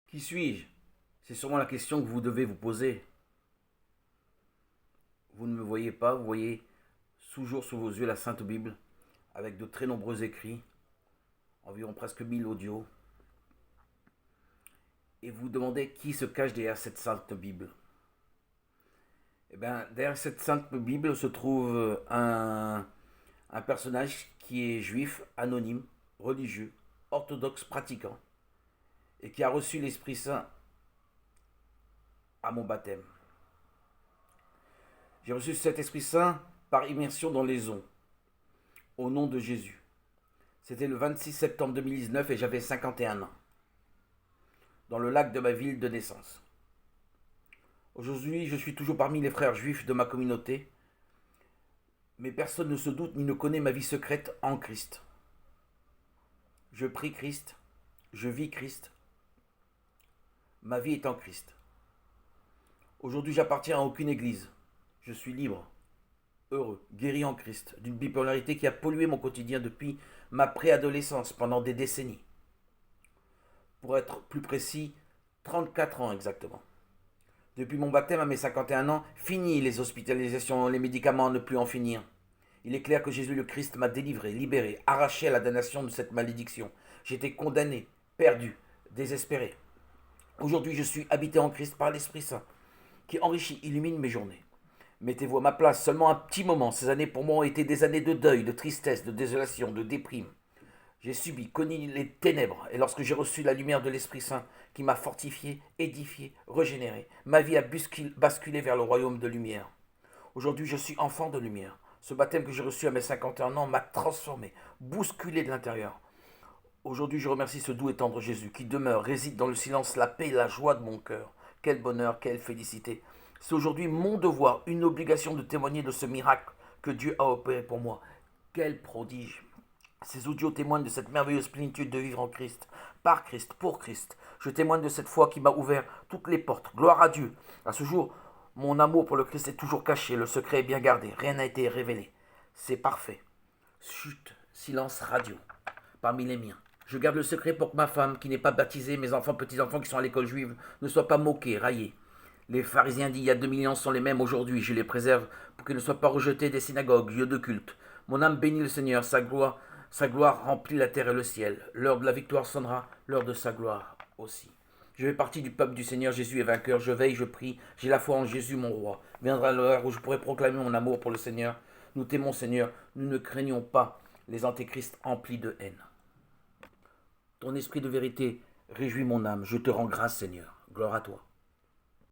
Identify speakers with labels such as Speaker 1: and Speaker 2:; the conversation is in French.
Speaker 1: Qui suis-je? C'est sûrement la question que vous devez vous poser. Vous ne me voyez pas, vous voyez toujours sous vos yeux la Sainte Bible, avec de très nombreux écrits, environ presque 1000 audios, et vous vous demandez qui se cache derrière cette Sainte Bible. Eh bien, derrière cette Sainte Bible se trouve un personnage qui est juif, anonyme, religieux, orthodoxe, pratiquant, et qui a reçu l'Esprit Saint à mon baptême. J'ai reçu cet Esprit Saint par immersion dans les eaux, au nom de Jésus. C'était le 26 septembre 2019 et j'avais 51 ans, dans le lac de ma ville de naissance. Aujourd'hui, je suis toujours parmi les frères juifs de ma communauté, mais personne ne se doute ni ne connaît ma vie secrète en Christ. Je prie Christ, je vis Christ, ma vie est en Christ. Aujourd'hui, j'appartiens à aucune église. Je suis libre, heureux, guéri en Christ, d'une bipolarité qui a pollué mon quotidien depuis ma préadolescence pendant des décennies. Pour être plus précis, 34 ans exactement. Depuis mon baptême à mes 51 ans, fini les hospitalisations, les médicaments à ne plus en finir. Il est clair que Jésus le Christ m'a délivré, libéré, arraché à la damnation de cette malédiction. J'étais condamné, perdu, désespéré. Aujourd'hui, je suis habité en Christ par l'Esprit Saint, qui enrichit, illumine mes journées. Mettez-vous à ma place seulement un petit moment. Ces années pour moi ont été des années de deuil, de tristesse, de désolation, de déprime. J'ai subi, connu les ténèbres, et lorsque j'ai reçu la lumière de l'Esprit Saint, qui m'a fortifié, édifié, régénéré, ma vie a basculé vers le royaume de lumière. Aujourd'hui, je suis enfant de lumière. Ce baptême que j'ai reçu à mes 51 ans m'a transformé, bousculé de l'intérieur. Aujourd'hui, je remercie ce doux et tendre Jésus qui demeure, réside dans le silence, la paix et la joie de mon cœur. Quel bonheur, quelle félicité. C'est aujourd'hui mon devoir, une obligation de témoigner de ce miracle que Dieu a opéré pour moi. Quel prodige. Ces audios témoignent de cette merveilleuse plénitude de vivre en Christ, par Christ, pour Christ. Je témoigne de cette foi qui m'a ouvert toutes les portes. Gloire à Dieu. À ce jour, mon amour pour le Christ est toujours caché, le secret est bien gardé, rien n'a été révélé. C'est parfait. Chut, silence radio, parmi les miens. Je garde le secret pour que ma femme, qui n'est pas baptisée, mes enfants, petits-enfants qui sont à l'école juive, ne soient pas moqués, raillés. Les pharisiens d'il y a 2000 ans sont les mêmes aujourd'hui. Je les préserve pour qu'ils ne soient pas rejetés des synagogues, lieux de culte. Mon âme bénit le Seigneur, sa gloire remplit la terre et le ciel. L'heure de la victoire sonnera, l'heure de sa gloire aussi. Je fais partie du peuple du Seigneur, Jésus est vainqueur. Je veille, je prie, j'ai la foi en Jésus mon roi. Viendra l'heure où je pourrai proclamer mon amour pour le Seigneur. Nous t'aimons Seigneur, nous ne craignons pas les antéchrists emplis de haine. Ton esprit de vérité réjouit mon âme, je te rends grâce Seigneur. Gloire à toi.